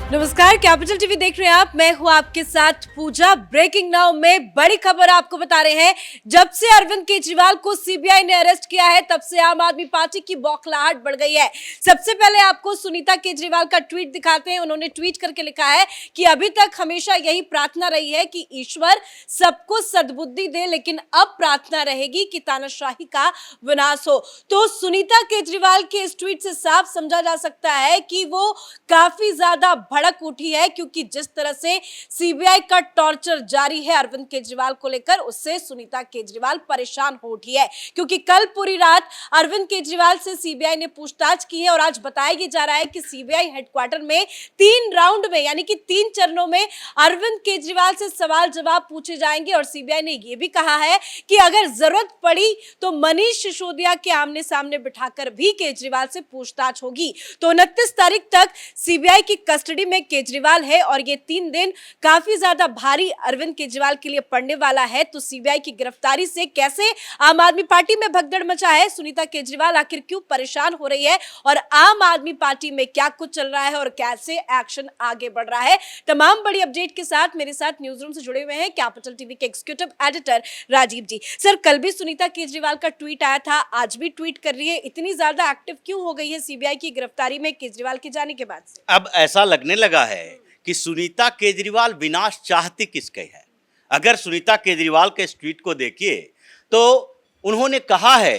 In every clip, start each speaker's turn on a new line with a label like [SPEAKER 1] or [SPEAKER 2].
[SPEAKER 1] नमस्कार, capital TV देख रहे हैं आप। मैं हूं आपके साथ पूजा। ब्रेकिंग नाउ में बड़ी खबर आपको बता रहे हैं। जब से अरविंद केजरीवाल को सीबीआई ने अरेस्ट किया है, तब से आम आदमी पार्टी की बौखलाहट बढ़ गई है। सबसे पहले आपको सुनीता केजरीवाल का ट्वीट दिखाते हैं। उन्होंने ट्वीट करके लिखा है कि अभी तक हमेशा यही प्रार्थना रही है कि ईश्वर सबको सद्बुद्धि दे, लेकिन अब प्रार्थना रहेगी कि तानाशाही का विनाश हो। तो सुनीता केजरीवाल के इस ट्वीट से साफ समझा जा सकता है कि वो काफी ज्यादा भड़क उठी है, क्योंकि जिस तरह से सीबीआई का टॉर्चर जारी है अरविंद केजरीवाल को लेकर, उससे सुनीता केजरीवाल परेशान हो उठी है। क्योंकि कल पूरी रात अरविंद केजरीवाल से सीबीआई ने पूछताछ की है और आज बताया जा रहा है कि सीबीआई हेडक्वार्टर में 3 राउंड में, यानी कि 3 चरणों में अरविंद केजरीवाल से सवाल जवाब पूछे जाएंगे। और सीबीआई ने यह भी कहा है कि अगर जरूरत पड़ी तो मनीष सिसोदिया के आमने सामने बिठाकर भी केजरीवाल से पूछताछ होगी। तो 29 तारीख तक सीबीआई की कस्टडी में केजरीवाल है और ये 3 दिन काफी ज्यादा भारी अरविंद केजरीवाल के लिए पड़ने वाला है। तो सीबीआई की गिरफ्तारी से कैसे आम आदमी पार्टी में भगदड़ मचा है, सुनीता केजरीवाल आखिर क्यों परेशान हो रही है और आम आदमी पार्टी में क्या कुछ चल रहा है और कैसे एक्शन आगे बढ़ रहा है, तमाम बड़ी अपडेट के साथ मेरे साथ न्यूज रूम से जुड़े हुए हैं कैपिटल टीवी के एग्जीक्यूटिव एडिटर राजीव जी। सर, कल भी सुनीता केजरीवाल का ट्वीट आया था, आज भी ट्वीट कर रही है। इतनी ज्यादा एक्टिव क्यों हो गई है सीबीआई की गिरफ्तारी में केजरीवाल के जाने के बाद से?
[SPEAKER 2] अब ऐसा लगने लगा है कि सुनीता केजरीवाल विनाश चाहती किसके है। अगर सुनीता केजरीवाल के इस ट्वीट को देखिए तो उन्होंने कहा है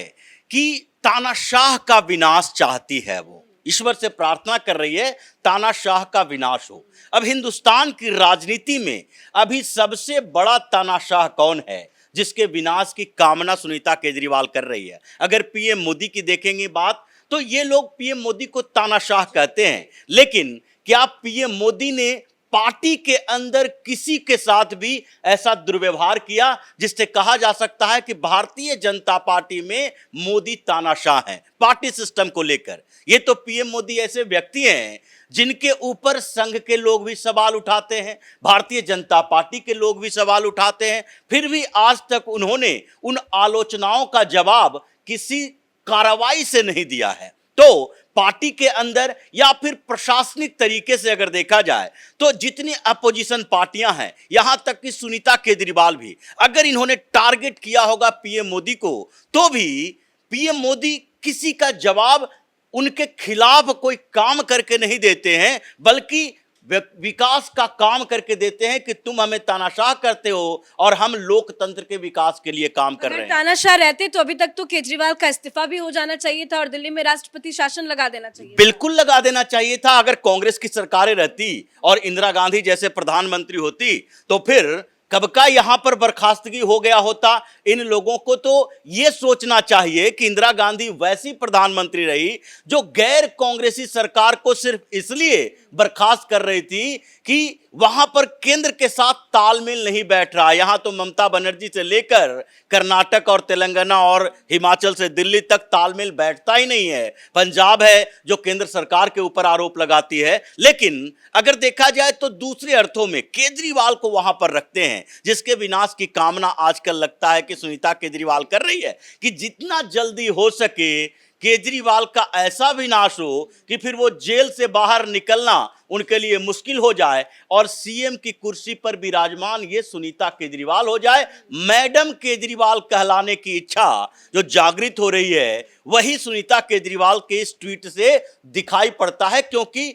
[SPEAKER 2] कि तानाशाह का विनाश चाहती है। वो ईश्वर से प्रार्थना कर रही है तानाशाह का विनाश हो। अब हिंदुस्तान की राजनीति में अभी सबसे बड़ा तानाशाह कौन है जिसके विनाश की कामना सुनीता केजरीवाल कर रही है? अगर पीएम मोदी की देखेंगे बात, तो ये लोग पीएम मोदी को तानाशाह कहते हैं, लेकिन क्या पीएम मोदी ने पार्टी के अंदर किसी के साथ भी ऐसा दुर्व्यवहार किया जिससे कहा जा सकता है कि भारतीय जनता पार्टी में मोदी तानाशाह हैं पार्टी सिस्टम को लेकर? ये तो पीएम मोदी ऐसे व्यक्ति हैं जिनके ऊपर संघ के लोग भी सवाल उठाते हैं, भारतीय जनता पार्टी के लोग भी सवाल उठाते हैं, फिर भी आज तक उन्होंने उन आलोचनाओं का जवाब किसी कार्रवाई से नहीं दिया है। तो पार्टी के अंदर या फिर प्रशासनिक तरीके से अगर देखा जाए तो जितनी अपोजिशन पार्टियां हैं, यहां तक कि सुनीता केजरीवाल भी, अगर इन्होंने टारगेट किया होगा पीएम मोदी को, तो भी पीएम मोदी किसी का जवाब उनके खिलाफ कोई काम करके नहीं देते हैं, बल्कि विकास का काम करके देते हैं कि तुम हमें तानाशाह करते हो और हम लोकतंत्र के विकास के लिए काम कर रहे हैं।
[SPEAKER 1] तानाशाह रहते तो अभी तक तो केजरीवाल का इस्तीफा भी हो जाना चाहिए था और दिल्ली में राष्ट्रपति शासन लगा देना चाहिए।
[SPEAKER 2] बिल्कुल लगा देना चाहिए था। अगर कांग्रेस की सरकारें रहती और इंदिरा गांधी जैसे प्रधानमंत्री होती तो फिर कब का यहां पर बर्खास्तगी हो गया होता। इन लोगों को तो यह सोचना चाहिए कि इंदिरा गांधी वैसी प्रधानमंत्री रही जो गैर कांग्रेसी सरकार को सिर्फ इसलिए बर्खास्त कर रही थी कि वहां पर केंद्र के साथ तालमेल नहीं बैठ रहा। यहां तो ममता बनर्जी से लेकर कर्नाटक और तेलंगाना और हिमाचल से दिल्ली तक तालमेल बैठता ही नहीं है। पंजाब है जो केंद्र सरकार के ऊपर आरोप लगाती है, लेकिन अगर देखा जाए तो दूसरे अर्थों में केजरीवाल को वहां पर रखते हैं, जिसके विनाश की कामना आजकल लगता है कि सुनीता केजरीवाल कर रही है कि जितना जल्दी हो सके केजरीवाल का ऐसा विनाश हो कि फिर वो जेल से बाहर निकलना उनके लिए मुश्किल हो जाए और सीएम की कुर्सी पर विराजमान ये सुनीता केजरीवाल हो जाए। मैडम केजरीवाल कहलाने की इच्छा जो जागृत हो रही है, वही सुनीता केजरीवाल के इस ट्वीट से दिखाई पड़ता है, क्योंकि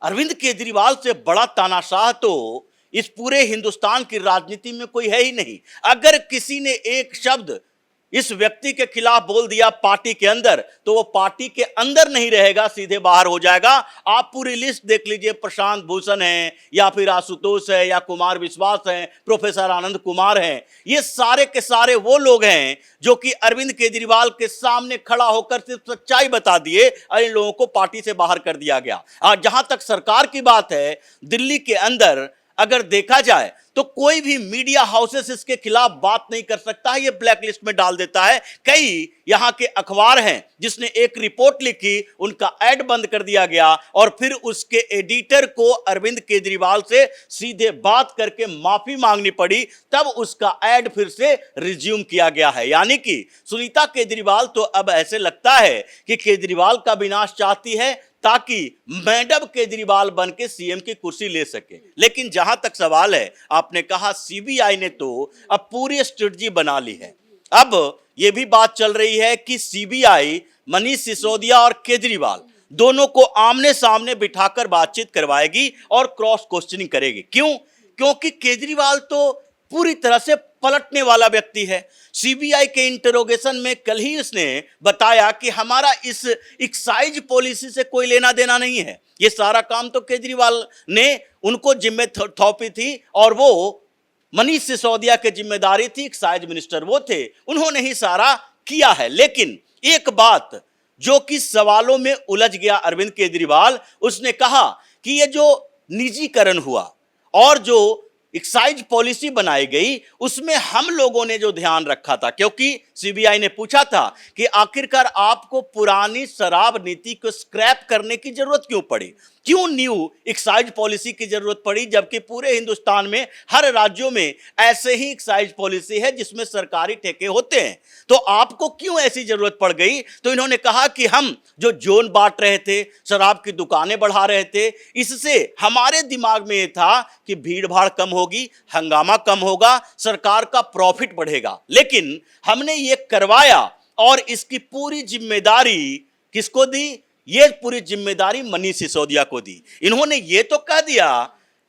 [SPEAKER 2] अरविंद केजरीवाल से बड़ा तानाशाह तो इस पूरे हिंदुस्तान की राजनीति में कोई है ही नहीं। अगर किसी ने एक शब्द इस व्यक्ति के खिलाफ बोल दिया पार्टी के अंदर, तो वो पार्टी के अंदर नहीं रहेगा, सीधे बाहर हो जाएगा। आप पूरी लिस्ट देख लीजिए, प्रशांत भूषण है या फिर आशुतोष है या कुमार विश्वास है, प्रोफेसर आनंद कुमार हैं, ये सारे के सारे वो लोग हैं जो कि अरविंद केजरीवाल के सामने खड़ा होकर सिर्फ सच्चाई बता दिए और इन लोगों को पार्टी से बाहर कर दिया गया। और जहां तक सरकार की बात है, दिल्ली के अंदर अगर देखा जाए तो कोई भी मीडिया हाउसेस इसके खिलाफ बात नहीं कर सकता है, ये ब्लैक लिस्ट में डाल देता है। कई यहां के अखबार हैं जिसने एक रिपोर्ट लिखी, उनका ऐड बंद कर दिया गया और फिर उसके एडिटर को अरविंद केजरीवाल से सीधे बात करके माफी मांगनी पड़ी, तब उसका ऐड फिर से रिज्यूम किया गया है। यानी कि सुनीता केजरीवाल तो अब ऐसे लगता है कि केजरीवाल का विनाश चाहती है, ताकि मैडम केजरीवाल बन के सीएम की कुर्सी ले सके। लेकिन जहां तक सवाल है, आपने कहा सीबीआई ने तो अब पूरी स्ट्रेटजी बना ली है। अब यह भी बात चल रही है कि सीबीआई मनीष सिसोदिया और केजरीवाल दोनों को आमने सामने बिठाकर बातचीत करवाएगी और क्रॉस क्वेश्चनिंग करेगी। क्यों? क्योंकि केजरीवाल तो पूरी तरह से पलटने वाला व्यक्ति है। सीबीआई के इंटरोगेशन में कल ही उसने बताया कि हमारा इस एक्साइज पॉलिसी से कोई लेना देना नहीं है, ये सारा काम तो केजरीवाल ने उनको जिम्मे थोपी थी और वो मनीष सिसोदिया की जिम्मेदारी थी, एक्साइज मिनिस्टर वो थे, उन्होंने ही सारा किया है। लेकिन एक बात जो कि सवालों में उलझ गया अरविंद केजरीवाल, उसने कहा कि ये जो निजीकरण हुआ और जो एक्साइज पॉलिसी बनाई गई उसमें हम लोगों ने जो ध्यान रखा था, क्योंकि सीबीआई ने पूछा था कि आखिरकार आपको पुरानी शराब नीति को स्क्रैप करने की जरूरत क्यों पड़ी, क्यों न्यू एक्साइज पॉलिसी की जरूरत पड़ी, जबकि पूरे हिंदुस्तान में हर राज्यों में ऐसे ही एक्साइज पॉलिसी है जिसमें सरकारी ठेके होते हैं, तो आपको क्यों ऐसी जरूरत पड़ गई। तो इन्होंने कहा कि हम जो जोन बांट रहे थे, शराब की दुकानें बढ़ा रहे थे, इससे हमारे दिमाग में यह था कि भीड़ भाड़ कम होगी, हंगामा कम होगा, सरकार का प्रॉफिट बढ़ेगा। लेकिन हमने ये करवाया और इसकी पूरी जिम्मेदारी किसको दी? ये पूरी जिम्मेदारी मनीष सिसोदिया को दी। इन्होंने ये तो कह दिया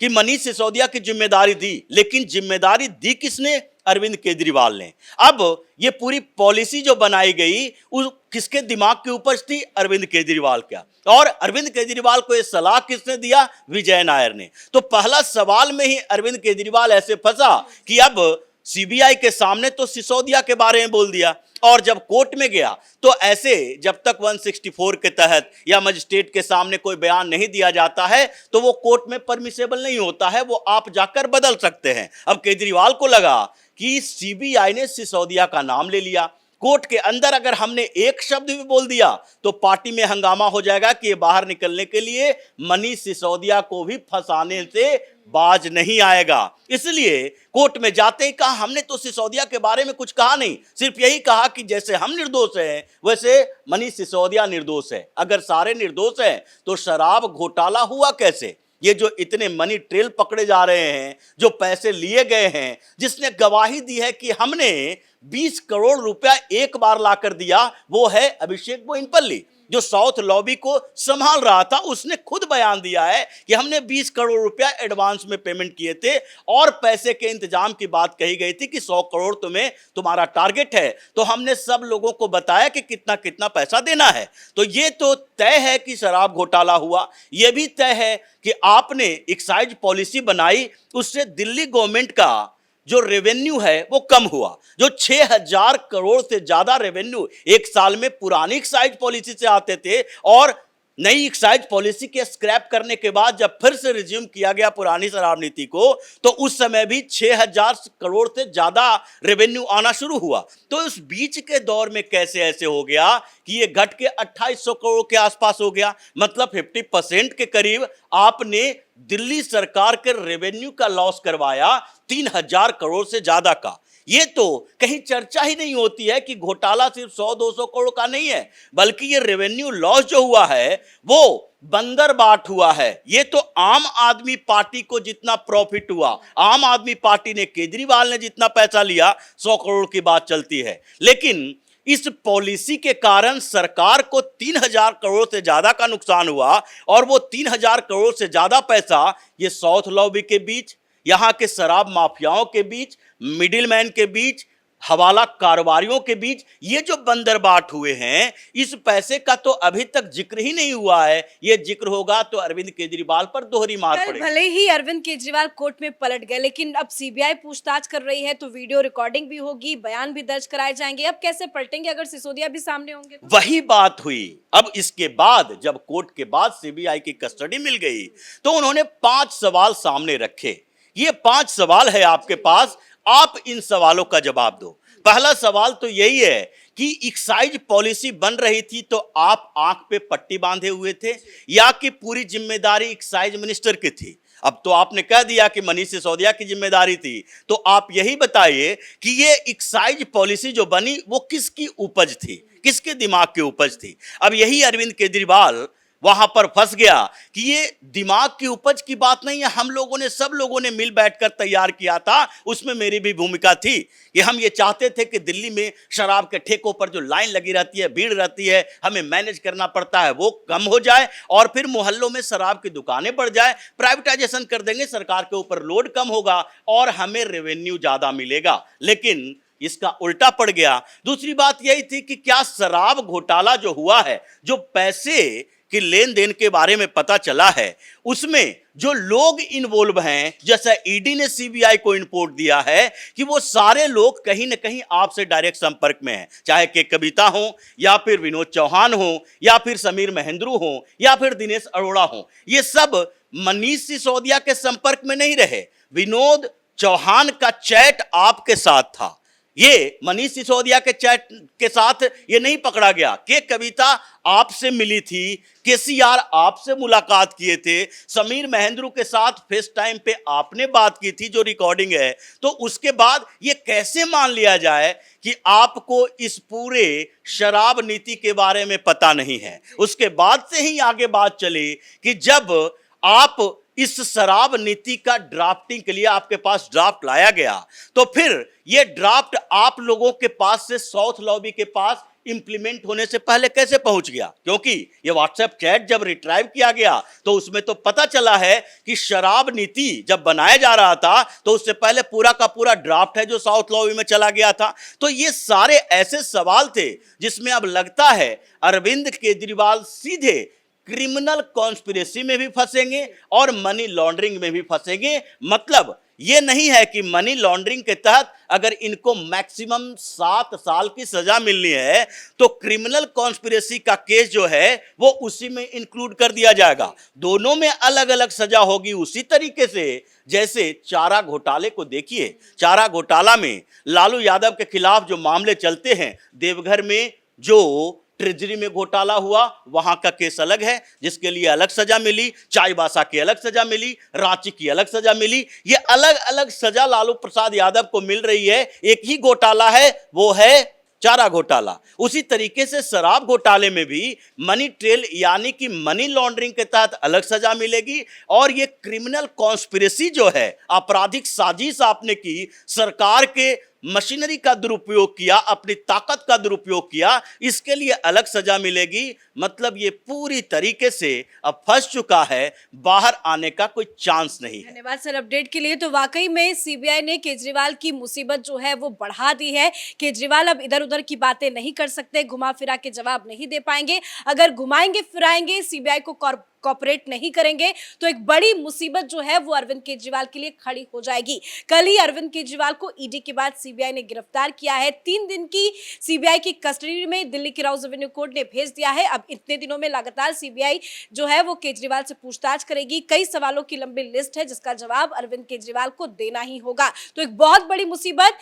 [SPEAKER 2] कि मनीष सिसोदिया की जिम्मेदारी दी, लेकिन जिम्मेदारी दी किसने? अरविंद केजरीवाल ने। अब ये पूरी पॉलिसी जो बनाई गई उस किसके दिमाग के ऊपर थी? अरविंद केजरीवाल का। और अरविंद केजरीवाल को ये सलाह किसने दिया? विजय नायर ने। तो पहला सवाल में ही अरविंद केजरीवाल ऐसे फंसा कि अब सीबीआई के सामने तो सिसोदिया के बारे में बोल दिया और जब कोर्ट में गया तो ऐसे जब तक 164 के तहत या मजिस्ट्रेट के सामने कोई बयान नहीं दिया जाता है तो वो कोर्ट में परमिसेबल नहीं होता है, वो आप जाकर बदल सकते हैं। अब केजरीवाल को लगा कि सीबीआई ने सिसोदिया का नाम ले लिया, कोर्ट के अंदर अगर हमने एक शब्द भी बोल दिया तो पार्टी में हंगामा हो जाएगा कि ये बाहर निकलने के लिए मनीष सिसोदिया को भी फंसाने से बाज नहीं आएगा। इसलिए कोर्ट में जाते ही कहा हमने तो सिसोदिया के बारे में कुछ कहा नहीं, सिर्फ यही कहा कि जैसे हम निर्दोष हैं वैसे मनीष सिसोदिया निर्दोष है। अगर सारे निर्दोष हैं तो शराब घोटाला हुआ कैसे? ये जो इतने मनी ट्रेल पकड़े जा रहे हैं, जो पैसे लिए गए हैं, जिसने गवाही दी है कि हमने 20 करोड़ रुपया एक बार लाकर दिया, वो है अभिषेक बोइनपल्ली, जो साउथ लॉबी को संभाल रहा था। उसने खुद बयान दिया है कि हमने 20 करोड़ रुपया एडवांस में पेमेंट किए थे और पैसे के इंतजाम की बात कही गई थी कि 100 करोड़ तुम्हारा टारगेट है, तो हमने सब लोगों को बताया कि कितना कितना पैसा देना है। तो ये तो तय है कि शराब घोटाला हुआ। यह भी तय है कि आपने एक्साइज पॉलिसी बनाई, उससे दिल्ली गवर्नमेंट का जो रेवेन्यू है वो कम हुआ। जो 6000 करोड़ से ज्यादा रेवेन्यू एक साल में पुरानी एक्साइज पॉलिसी से आते थे और नई एक्साइज पॉलिसी के स्क्रैप करने के बाद जब फिर से रिज्यूम किया गया पुरानी शराब नीति को, तो उस समय भी 6000 करोड़ से ज्यादा रेवेन्यू आना शुरू हुआ। तो उस बीच के दौर में कैसे ऐसे हो गया कि ये घट के 2800 करोड़ के आसपास हो गया? मतलब 50% के करीब आपने दिल्ली सरकार के रेवेन्यू का लॉस करवाया, 3000 करोड़ से ज्यादा का। ये तो कहीं चर्चा ही नहीं होती है कि घोटाला सिर्फ 100-200 करोड़ का नहीं है, बल्कि ये रेवेन्यू लॉस जो हुआ है वो बंदर बाट हुआ है। ये तो आम आदमी पार्टी को जितना प्रॉफिट हुआ, आम आदमी पार्टी ने, केजरीवाल ने जितना पैसा लिया, 100 करोड़ की बात चलती है। लेकिन इस पॉलिसी के कारण सरकार को 3000 करोड़ से ज्यादा का नुकसान हुआ और वो 3000 करोड़ से ज्यादा पैसा ये साउथ लॉबी के बीच, यहां के शराब माफियाओं के बीच, मिडिलमैन के बीच, हवाला कारोबारियों के बीच, ये जो बंदरबाट हुए हैं, इस पैसे का तो अभी तक जिक्र ही नहीं हुआ है। ये जिक्र होगा तो अरविंद केजरीवाल पर दोहरी मार पड़ेगी।
[SPEAKER 1] भले ही अरविंद केजरीवाल कोर्ट में पलट गए, लेकिन अब सीबीआई पूछताछ कर रही है तो वीडियो रिकॉर्डिंग भी होगी, बयान भी दर्ज कराए जाएंगे। अब कैसे पलटेंगे अगर सिसोदिया भी सामने होंगे तो?
[SPEAKER 2] वही बात हुई। अब इसके बाद जब कोर्ट के बाद सीबीआई की कस्टडी मिल गई तो उन्होंने 5 सवाल सामने रखे। ये 5 सवाल है आपके पास, आप इन सवालों का जवाब दो। पहला सवाल तो यही है कि एक्साइज पॉलिसी बन रही थी तो आप आंख पे पट्टी बांधे हुए थे या कि पूरी जिम्मेदारी एक्साइज मिनिस्टर की थी? अब तो आपने कह दिया कि मनीष सिसोदिया की जिम्मेदारी थी, तो आप यही बताइए कि ये एक्साइज पॉलिसी जो बनी वो किसकी उपज थी, किसके दिमाग की उपज थी? अब यही अरविंद केजरीवाल वहां पर फंस गया कि ये दिमाग की उपज की बात नहीं है, हम लोगों ने सब लोगों ने मिल बैठकर तैयार किया था, उसमें मेरी भी भूमिका थी कि हम ये चाहते थे कि दिल्ली में शराब के ठेकों पर जो लाइन लगी रहती है, भीड़ रहती है, हमें मैनेज करना पड़ता है, वो कम हो जाए और फिर मोहल्लों में शराब की दुकानें बढ़ जाए, प्राइवेटाइजेशन कर देंगे, सरकार के ऊपर लोड कम होगा और हमें रेवेन्यू ज्यादा मिलेगा। लेकिन इसका उल्टा पड़ गया। दूसरी बात यही थी कि क्या शराब घोटाला जो हुआ है, जो पैसे कि लेन देन के बारे में पता चला है, उसमें जो लोग इन्वॉल्व हैं, जैसा ईडी ने सीबीआई को रिपोर्ट दिया है कि वो सारे लोग कहीं ना कहीं आपसे डायरेक्ट संपर्क में हैं, चाहे के कविता हो या फिर विनोद चौहान हो या फिर समीर महेंद्रू हो या फिर दिनेश अरोड़ा हो, ये सब मनीष सिसोदिया के संपर्क में नहीं रहे। विनोद चौहान का चैट आपके साथ था, ये मनीष सिसोदिया के चैट के साथ ये नहीं पकड़ा गया। के कविता आपसे मिली थी, केसीआर आपसे मुलाकात किए थे, समीर महेंद्रू के साथ फेस टाइम पे आपने बात की थी जो रिकॉर्डिंग है, तो उसके बाद ये कैसे मान लिया जाए कि आपको इस पूरे शराब नीति के बारे में पता नहीं है। उसके बाद से ही आगे बात चली कि जब आप इस शराब नीति का ड्राफ्टिंग के लिए आपके पास ड्राफ्ट लाया गया, तो फिर यह ड्राफ्ट आप लोगों के पास से साउथ लॉबी के पास इंप्लीमेंट होने से पहले कैसे पहुंच गया? क्योंकि ये व्हाट्सएप चैट जब रिट्राइव किया गया तो उसमें तो पता चला है कि शराब नीति जब बनाया जा रहा था तो उससे पहले पूरा का पूरा ड्राफ्ट है जो साउथ लॉबी में चला गया था। तो ये सारे ऐसे सवाल थे जिसमें अब लगता है अरविंद केजरीवाल सीधे क्रिमिनल कॉन्स्पिरेसी में भी फंसेंगे और मनी लॉन्ड्रिंग में भी फंसेंगे। मतलब ये नहीं है कि मनी लॉन्ड्रिंग के तहत अगर इनको मैक्सिमम 7 साल की सजा मिलनी है तो क्रिमिनल कॉन्स्पिरेसी का केस जो है वो उसी में इंक्लूड कर दिया जाएगा। दोनों में अलग अलग सजा होगी। उसी तरीके से जैसे चारा घोटाले को देखिए, चारा घोटाला में लालू यादव के खिलाफ जो मामले चलते हैं, देवघर में जो ट्रेजरी में घोटाला हुआ वहां का केस अलग है जिसके लिए अलग सजा मिली, चाईबासा की अलग सजा मिली, रांची की अलग सजा मिली, ये अलग अलग सजा लालू प्रसाद यादव को मिल रही है। एक ही घोटाला है, वो है चारा घोटाला। उसी तरीके से शराब घोटाले में भी मनी ट्रेल यानी कि मनी लॉन्ड्रिंग के तहत अलग सजा मिलेगी और ये क्रिमिनल कॉन्स्पिरेसी जो है, आपराधिक साजिश आपने की, सरकार के मशीनरी का दुरुपयोग किया, अपनी ताकत का दुरुपयोग किया, इसके लिए अलग सजा मिलेगी। मतलब ये पूरी तरीके से अब फंस चुका है, बाहर आने का कोई चांस नहीं है।
[SPEAKER 1] धन्यवाद सर अपडेट के लिए। तो वाकई में सीबीआई ने केजरीवाल की मुसीबत जो है वो बढ़ा दी है। केजरीवाल अब इधर उधर की बातें नहीं कर सकते, घुमा फिरा के जवाब नहीं दे पाएंगे। अगर घुमाएंगे फिराएंगे, सीबीआई को कॉपरेट नहीं करेंगे तो एक बड़ी मुसीबत जो है वो अरविंद केजरीवाल के लिए खड़ी हो जाएगी। कल ही अरविंद केजरीवाल को ईडी के बाद सीबीआई ने गिरफ्तार किया है। 3 दिन की सीबीआई की कस्टडी में दिल्ली की राउज एवेन्यू कोर्ट ने भेज दिया है। अब इतने दिनों में लगातार सीबीआई जो है वो केजरीवाल से पूछताछ करेगी। कई सवालों की लंबी लिस्ट है जिसका जवाब अरविंद केजरीवाल को देना ही होगा। तो एक बहुत बड़ी मुसीबत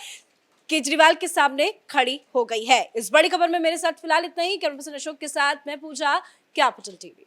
[SPEAKER 1] केजरीवाल के सामने खड़ी हो गई है। इस बड़ी खबर में मेरे साथ फिलहाल इतना ही। कैमरा पर्सन अशोक के साथ मैं पूजा, क्या टीवी।